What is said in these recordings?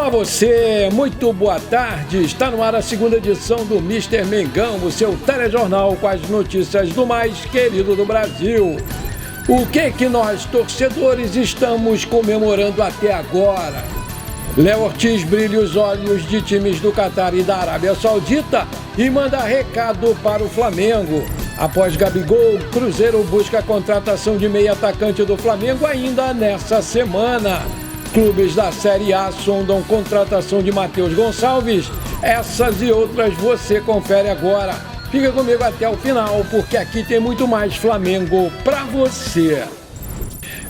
Olá você, muito boa tarde. Está no ar a segunda edição do Mister Mengão, o seu telejornal com as notícias do mais querido do Brasil. O que nós, torcedores, estamos comemorando até agora? Léo Ortiz brilha os olhos de times do Catar e da Arábia Saudita e manda recado para o Flamengo. Após Gabigol, Cruzeiro busca a contratação de meio atacante do Flamengo ainda nessa semana. Clubes da Série A sondam contratação de Matheus Gonçalves. Essas e outras você confere agora. Fica comigo até o final, porque aqui tem muito mais Flamengo para você.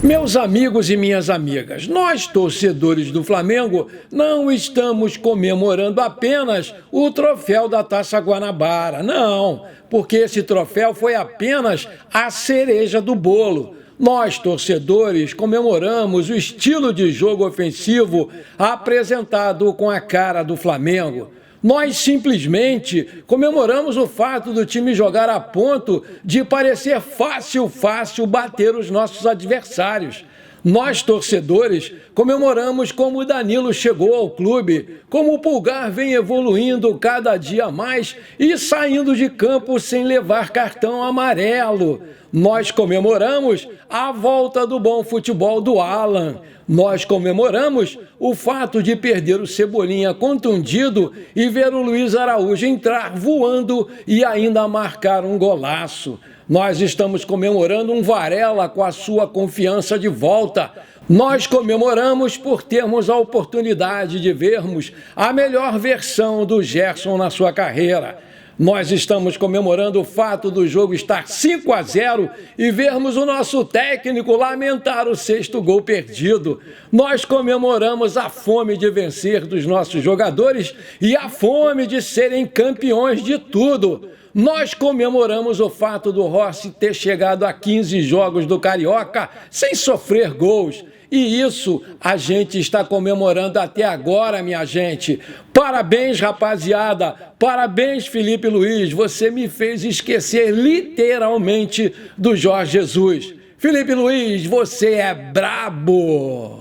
Meus amigos e minhas amigas, nós torcedores do Flamengo não estamos comemorando apenas o troféu da Taça Guanabara, não, porque esse troféu foi apenas a cereja do bolo. Nós, torcedores, comemoramos o estilo de jogo ofensivo apresentado com a cara do Flamengo. Nós simplesmente comemoramos o fato do time jogar a ponto de parecer fácil bater os nossos adversários. Nós, torcedores, comemoramos como o Danilo chegou ao clube, como o Pulgar vem evoluindo cada dia mais e saindo de campo sem levar cartão amarelo. Nós comemoramos a volta do bom futebol do Alan. Nós comemoramos o fato de perder o Cebolinha contundido e ver o Luiz Araújo entrar voando e ainda marcar um golaço. Nós estamos comemorando um Varela com a sua confiança de volta. Nós comemoramos por termos a oportunidade de vermos a melhor versão do Gerson na sua carreira. Nós estamos comemorando o fato do jogo estar 5-0 e vermos o nosso técnico lamentar o 6º gol perdido. Nós comemoramos a fome de vencer dos nossos jogadores e a fome de serem campeões de tudo. Nós comemoramos o fato do Rossi ter chegado a 15 jogos do Carioca sem sofrer gols. E isso a gente está comemorando até agora, minha gente. Parabéns, rapaziada. Parabéns, Felipe Luiz. Você me fez esquecer literalmente do Jorge Jesus. Felipe Luiz, você é brabo.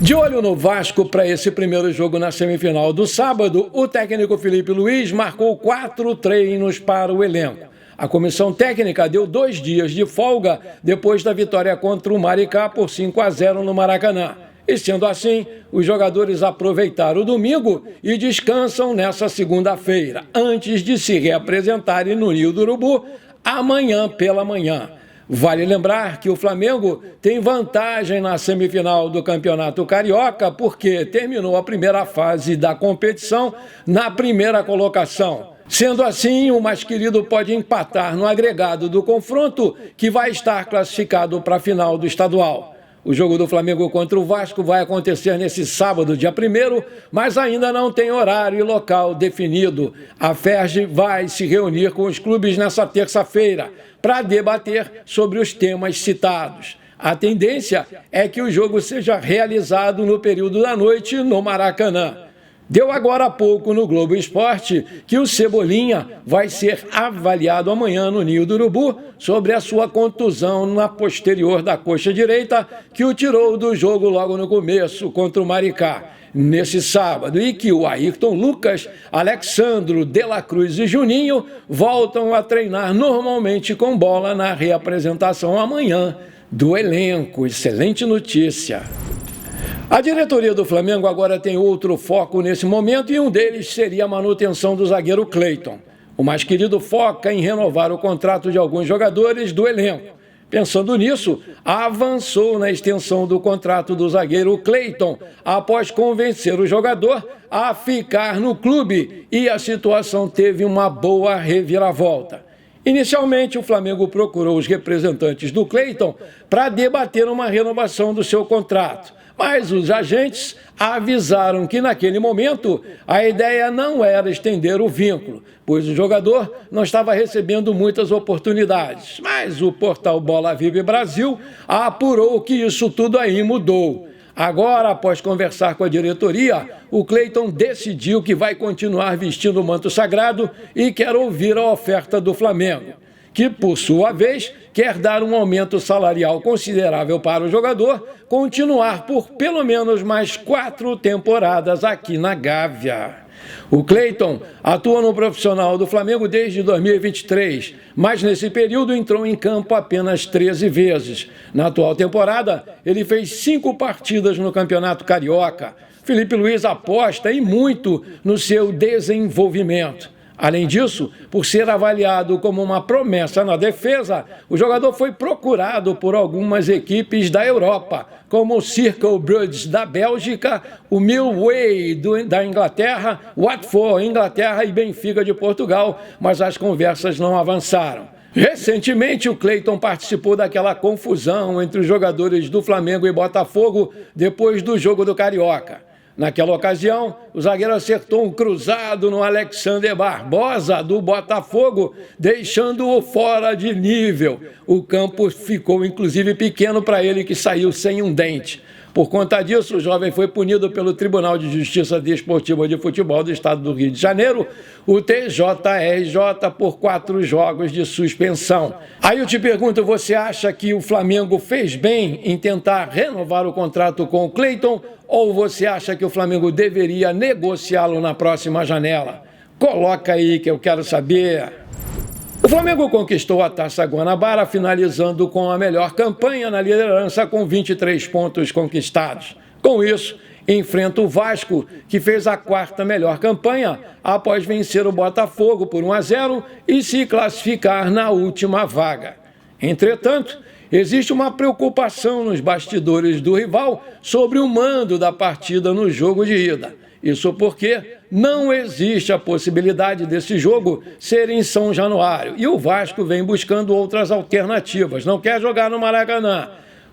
De olho no Vasco para esse primeiro jogo na semifinal do sábado, o técnico Felipe Luiz marcou 4 treinos para o elenco. A comissão técnica deu 2 dias de folga depois da vitória contra o Maricá por 5-0 no Maracanã. E sendo assim, os jogadores aproveitaram o domingo e descansam nessa segunda-feira, antes de se reapresentarem no Ninho do Urubu amanhã pela manhã. Vale lembrar que o Flamengo tem vantagem na semifinal do Campeonato Carioca porque terminou a primeira fase da competição na primeira colocação. Sendo assim, o mais querido pode empatar no agregado do confronto, que vai estar classificado para a final do estadual. O jogo do Flamengo contra o Vasco vai acontecer nesse sábado, dia 1º, mas ainda não tem horário e local definido. A FERJ vai se reunir com os clubes nessa terça-feira para debater sobre os temas citados. A tendência é que o jogo seja realizado no período da noite no Maracanã. Deu agora há pouco no Globo Esporte que o Cebolinha vai ser avaliado amanhã no Ninho do Urubu sobre a sua contusão na posterior da coxa direita que o tirou do jogo logo no começo contra o Maricá nesse sábado, e que o Ayrton Lucas, Alexandro, De La Cruz e Juninho voltam a treinar normalmente com bola na reapresentação amanhã do elenco. Excelente notícia. A diretoria do Flamengo agora tem outro foco nesse momento e um deles seria a manutenção do zagueiro Cleiton. O mais querido foca em renovar o contrato de alguns jogadores do elenco. Pensando nisso, avançou na extensão do contrato do zagueiro Cleiton após convencer o jogador a ficar no clube e a situação teve uma boa reviravolta. Inicialmente, o Flamengo procurou os representantes do Cleiton para debater uma renovação do seu contrato. Mas os agentes avisaram que naquele momento a ideia não era estender o vínculo, pois o jogador não estava recebendo muitas oportunidades. Mas o portal Bola Vive Brasil apurou que isso tudo aí mudou. Agora, após conversar com a diretoria, o Cleiton decidiu que vai continuar vestindo o manto sagrado e quer ouvir a oferta do Flamengo. que, por sua vez, quer dar um aumento salarial considerável para o jogador, continuar por pelo menos mais 4 temporadas aqui na Gávea. O Cleiton atua no profissional do Flamengo desde 2023, mas nesse período entrou em campo apenas 13 vezes. Na atual temporada, ele fez 5 partidas no Campeonato Carioca. Felipe Luiz aposta e muito no seu desenvolvimento. Além disso, por ser avaliado como uma promessa na defesa, o jogador foi procurado por algumas equipes da Europa, como o Cercle Bruges da Bélgica, o Millwall da Inglaterra, Watford, Inglaterra e Benfica de Portugal, mas as conversas não avançaram. Recentemente, o Cleiton participou daquela confusão entre os jogadores do Flamengo e Botafogo depois do jogo do Carioca. Naquela ocasião, o zagueiro acertou um cruzado no Alexander Barbosa, do Botafogo, deixando-o fora de nível. O campo ficou, inclusive, pequeno para ele, que saiu sem um dente. Por conta disso, o jovem foi punido pelo Tribunal de Justiça Desportiva de Futebol do Estado do Rio de Janeiro, o TJRJ, por 4 jogos de suspensão. Aí eu te pergunto, você acha que o Flamengo fez bem em tentar renovar o contrato com o Cleiton, ou você acha que o Flamengo deveria negociá-lo na próxima janela? Coloca aí que eu quero saber. O Flamengo conquistou a Taça Guanabara, finalizando com a melhor campanha na liderança, com 23 pontos conquistados. Com isso, enfrenta o Vasco, que fez a 4ª melhor campanha após vencer o Botafogo por 1-0 e se classificar na última vaga. Entretanto, existe uma preocupação nos bastidores do rival sobre o mando da partida no jogo de ida. Isso porque não existe a possibilidade desse jogo ser em São Januário. E o Vasco vem buscando outras alternativas. Não quer jogar no Maracanã.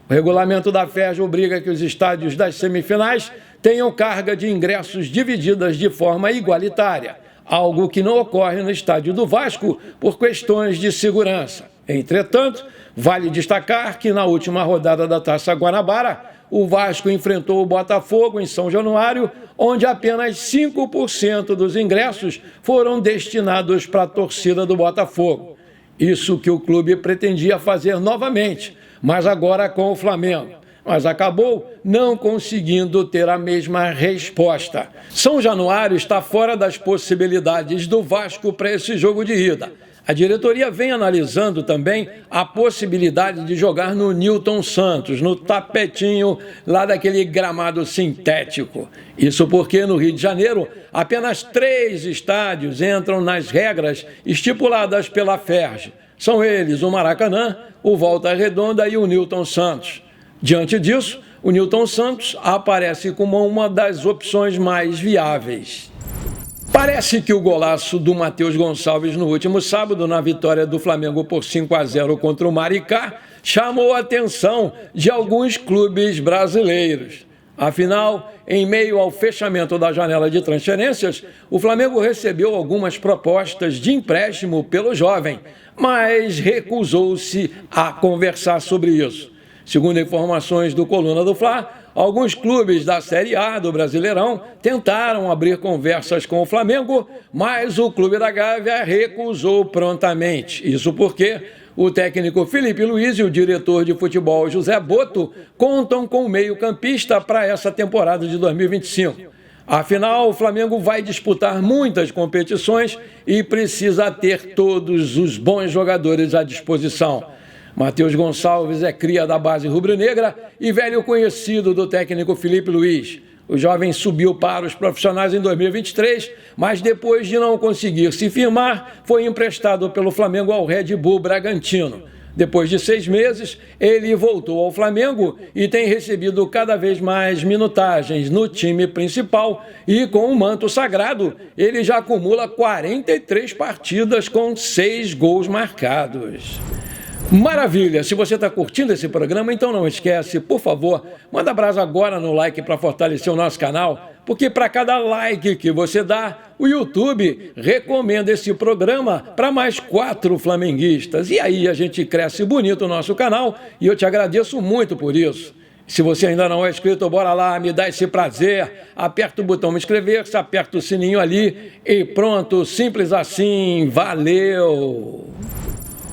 O regulamento da FERJ obriga que os estádios das semifinais tenham carga de ingressos divididas de forma igualitária, algo que não ocorre no estádio do Vasco por questões de segurança. Entretanto, vale destacar que na última rodada da Taça Guanabara, o Vasco enfrentou o Botafogo em São Januário, onde apenas 5% dos ingressos foram destinados para a torcida do Botafogo. Isso que o clube pretendia fazer novamente, mas agora com o Flamengo. Mas acabou não conseguindo ter a mesma resposta. São Januário está fora das possibilidades do Vasco para esse jogo de ida. A diretoria vem analisando também a possibilidade de jogar no Newton Santos, no tapetinho lá daquele gramado sintético. Isso porque no Rio de Janeiro apenas 3 estádios entram nas regras estipuladas pela FERJ. São eles o Maracanã, o Volta Redonda e o Newton Santos. Diante disso, o Newton Santos aparece como uma das opções mais viáveis. Parece que o golaço do Matheus Gonçalves no último sábado, na vitória do Flamengo por 5-0 contra o Maricá, chamou a atenção de alguns clubes brasileiros. Afinal, em meio ao fechamento da janela de transferências, o Flamengo recebeu algumas propostas de empréstimo pelo jovem, mas recusou-se a conversar sobre isso. Segundo informações do Coluna do Fla, alguns clubes da Série A do Brasileirão tentaram abrir conversas com o Flamengo, mas o Clube da Gávea recusou prontamente. Isso porque o técnico Felipe Luiz e o diretor de futebol José Boto contam com o meio-campista para essa temporada de 2025. Afinal, o Flamengo vai disputar muitas competições e precisa ter todos os bons jogadores à disposição. Matheus Gonçalves é cria da base rubro-negra e velho conhecido do técnico Felipe Luiz. O jovem subiu para os profissionais em 2023, mas depois de não conseguir se firmar, foi emprestado pelo Flamengo ao Red Bull Bragantino. Depois de 6 meses, ele voltou ao Flamengo e tem recebido cada vez mais minutagens no time principal e com o manto sagrado, ele já acumula 43 partidas com 6 gols marcados. Maravilha! Se você está curtindo esse programa, então não esquece, por favor, manda brasa agora no like para fortalecer o nosso canal, porque para cada like que você dá, o YouTube recomenda esse programa para mais 4 flamenguistas. E aí a gente cresce bonito o nosso canal e eu te agradeço muito por isso. Se você ainda não é inscrito, bora lá, me dá esse prazer, aperta o botão inscrever-se, aperta o sininho ali e pronto, simples assim, valeu!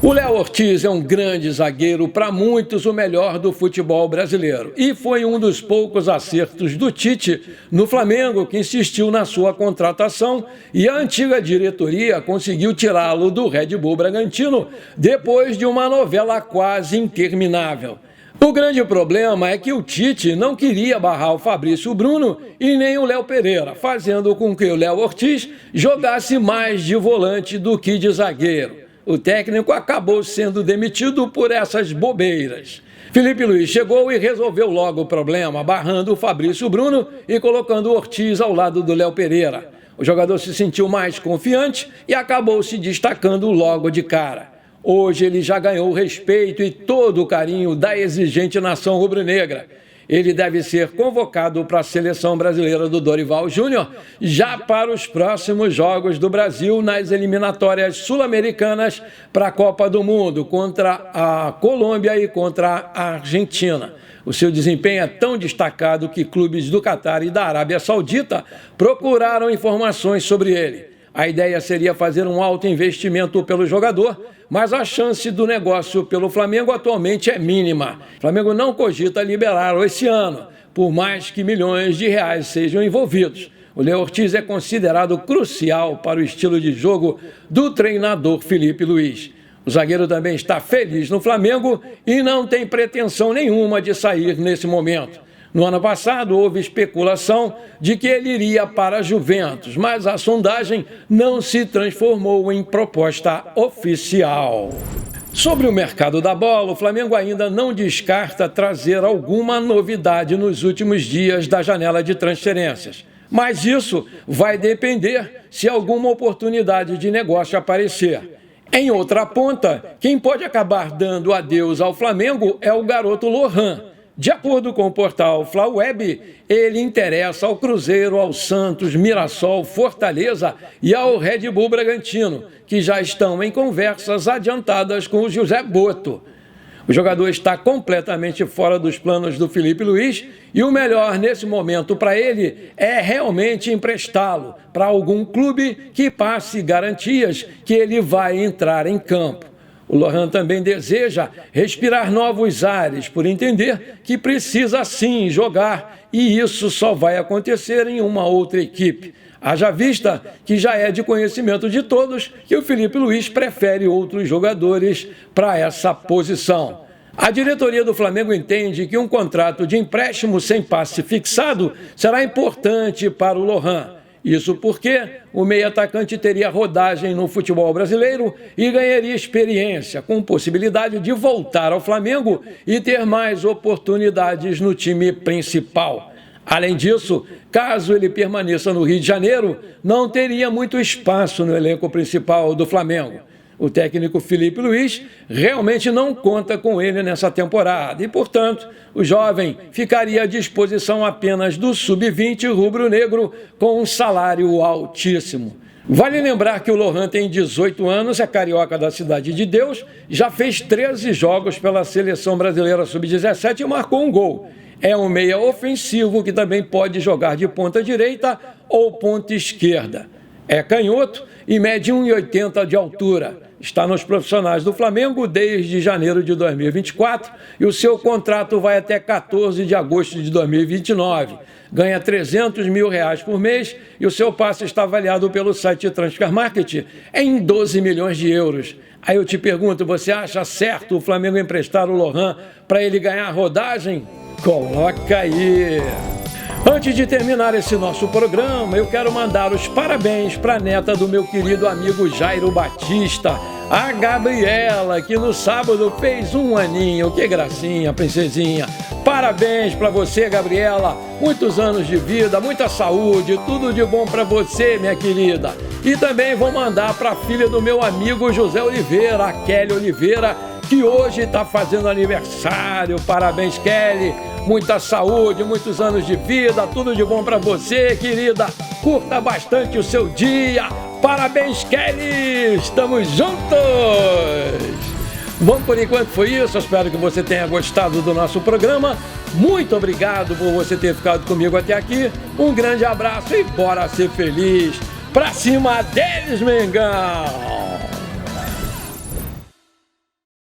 O Léo Ortiz é um grande zagueiro, para muitos o melhor do futebol brasileiro. E foi um dos poucos acertos do Tite no Flamengo, que insistiu na sua contratação, e a antiga diretoria conseguiu tirá-lo do Red Bull Bragantino depois de uma novela quase interminável. O grande problema é que o Tite não queria barrar o Fabrício Bruno e nem o Léo Pereira, fazendo com que o Léo Ortiz jogasse mais de volante do que de zagueiro. O técnico acabou sendo demitido por essas bobeiras. Felipe Luiz chegou e resolveu logo o problema, barrando o Fabrício Bruno e colocando o Ortiz ao lado do Léo Pereira. O jogador se sentiu mais confiante e acabou se destacando logo de cara. Hoje ele já ganhou o respeito e todo o carinho da exigente nação rubro-negra. Ele deve ser convocado para a seleção brasileira do Dorival Júnior já para os próximos Jogos do Brasil nas eliminatórias sul-americanas para a Copa do Mundo, contra a Colômbia e contra a Argentina. O seu desempenho é tão destacado que clubes do Catar e da Arábia Saudita procuraram informações sobre ele. A ideia seria fazer um alto investimento pelo jogador, mas a chance do negócio pelo Flamengo atualmente é mínima. O Flamengo não cogita liberá-lo esse ano, por mais que milhões de reais sejam envolvidos. O Léo Ortiz é considerado crucial para o estilo de jogo do treinador Felipe Luiz. O zagueiro também está feliz no Flamengo e não tem pretensão nenhuma de sair nesse momento. No ano passado, houve especulação de que ele iria para a Juventus, mas a sondagem não se transformou em proposta oficial. Sobre o mercado da bola, o Flamengo ainda não descarta trazer alguma novidade nos últimos dias da janela de transferências. Mas isso vai depender se alguma oportunidade de negócio aparecer. Em outra ponta, quem pode acabar dando adeus ao Flamengo é o garoto Lohan. De acordo com o portal Flaweb, ele interessa ao Cruzeiro, ao Santos, Mirassol, Fortaleza e ao Red Bull Bragantino, que já estão em conversas adiantadas com o José Boto. O jogador está completamente fora dos planos do Felipe Luiz e o melhor nesse momento para ele é realmente emprestá-lo para algum clube que passe garantias que ele vai entrar em campo. O Lohan também deseja respirar novos ares, por entender que precisa sim jogar, e isso só vai acontecer em uma outra equipe. Haja vista que já é de conhecimento de todos que o Felipe Luiz prefere outros jogadores para essa posição. A diretoria do Flamengo entende que um contrato de empréstimo sem passe fixado será importante para o Lohan. Isso porque o meio-atacante teria rodagem no futebol brasileiro e ganharia experiência, com possibilidade de voltar ao Flamengo e ter mais oportunidades no time principal. Além disso, caso ele permaneça no Rio de Janeiro, não teria muito espaço no elenco principal do Flamengo. O técnico Felipe Luiz realmente não conta com ele nessa temporada e, portanto, o jovem ficaria à disposição apenas do sub-20 rubro-negro com um salário altíssimo. Vale lembrar que o Lohan tem 18 anos, é carioca da Cidade de Deus, já fez 13 jogos pela Seleção Brasileira Sub-17 e marcou um gol. É um meia ofensivo que também pode jogar de ponta direita ou ponta esquerda. É canhoto e mede 1,80 de altura. Está nos profissionais do Flamengo desde janeiro de 2024 e o seu contrato vai até 14 de agosto de 2029. Ganha R$300 mil por mês e o seu passe está avaliado pelo site Transfer Market em 12 milhões de euros. Aí eu te pergunto, você acha certo o Flamengo emprestar o Lohan para ele ganhar rodagem? Coloca aí! Antes de terminar esse nosso programa, eu quero mandar os parabéns para a neta do meu querido amigo Jairo Batista, a Gabriela, que no sábado fez 1 aninho. Que gracinha, princesinha. Parabéns para você, Gabriela. Muitos anos de vida, muita saúde, tudo de bom para você, minha querida. E também vou mandar para a filha do meu amigo José Oliveira, a Kelly Oliveira, que hoje está fazendo aniversário. Parabéns, Kelly. Muita saúde, muitos anos de vida, tudo de bom para você, querida. Curta bastante o seu dia. Parabéns, Kelly. Estamos juntos. Bom, por enquanto foi isso. Eu espero que você tenha gostado do nosso programa. Muito obrigado por você ter ficado comigo até aqui. Um grande abraço e bora ser feliz. Pra cima deles, Mengão!